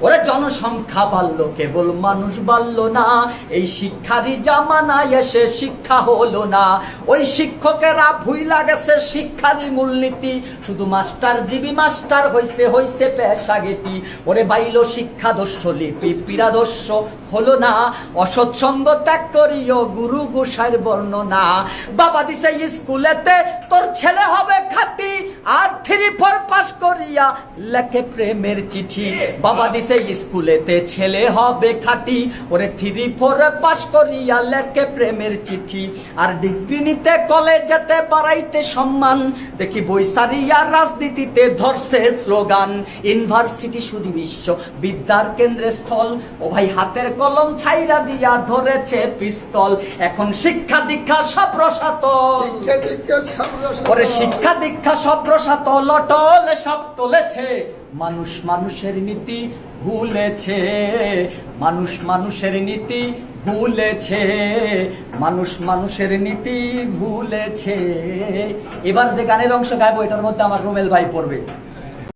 ওরে জনসংখ্যা বাড়লো, কেবল মানুষ বাড়লো না, এই শিক্ষারই জামানায় এসে শিক্ষা হলো না। ওই শিক্ষকেরা ভুইলা গেছে শিক্ষারই মূলনীতি, শুধু মাস্টার জীবী মাস্টার হইছে পেশাগেতি। ওরে বাইলো শিক্ষাদর্শ লিপি পীড়াদর্শ হলো না, অসৎসঙ্গ ত্যাগ করিও গুরু গোসাইর বর্ণনা। বাবা দিছে স্কুলেতে তোর ছেলে হবে খাঁটি, আর 3-4 পাস করিয়া লেখে প্রেমের চিঠি। বাবা দিছে স্কুলেতে ছেলে হবে খাঁটি, ওরে 3-4 পাস করিয়া লেখে প্রেমের চিঠি। আর ডিগ্রি নিতে কলেজেতে বাড়াইতে সম্মান, দেখি বৈসারিয়া রাজনীতিতে ধরছে স্লোগান। ইউনিভার্সিটি শুধু বিশ্ব বিদ্যার কেন্দ্রের স্থল, ও ভাই হাতের কলম ছাইরা দিয়া ধরেছে পিস্তল। এখন শিক্ষা দীক্ষা সব রসাতল, ওরে শিক্ষা দীক্ষা সব রসাতল, অটল সব তোলেছে। মানুষ মানুষের নীতি ভুলেছে, মানুষ মানুষের নীতি ভুলেছে, মানুষ মানুষের নীতি ভুলেছে। এবার যে গানের অংশ গাইবো এটার মধ্যে আমার রুমেল ভাই পড়বে।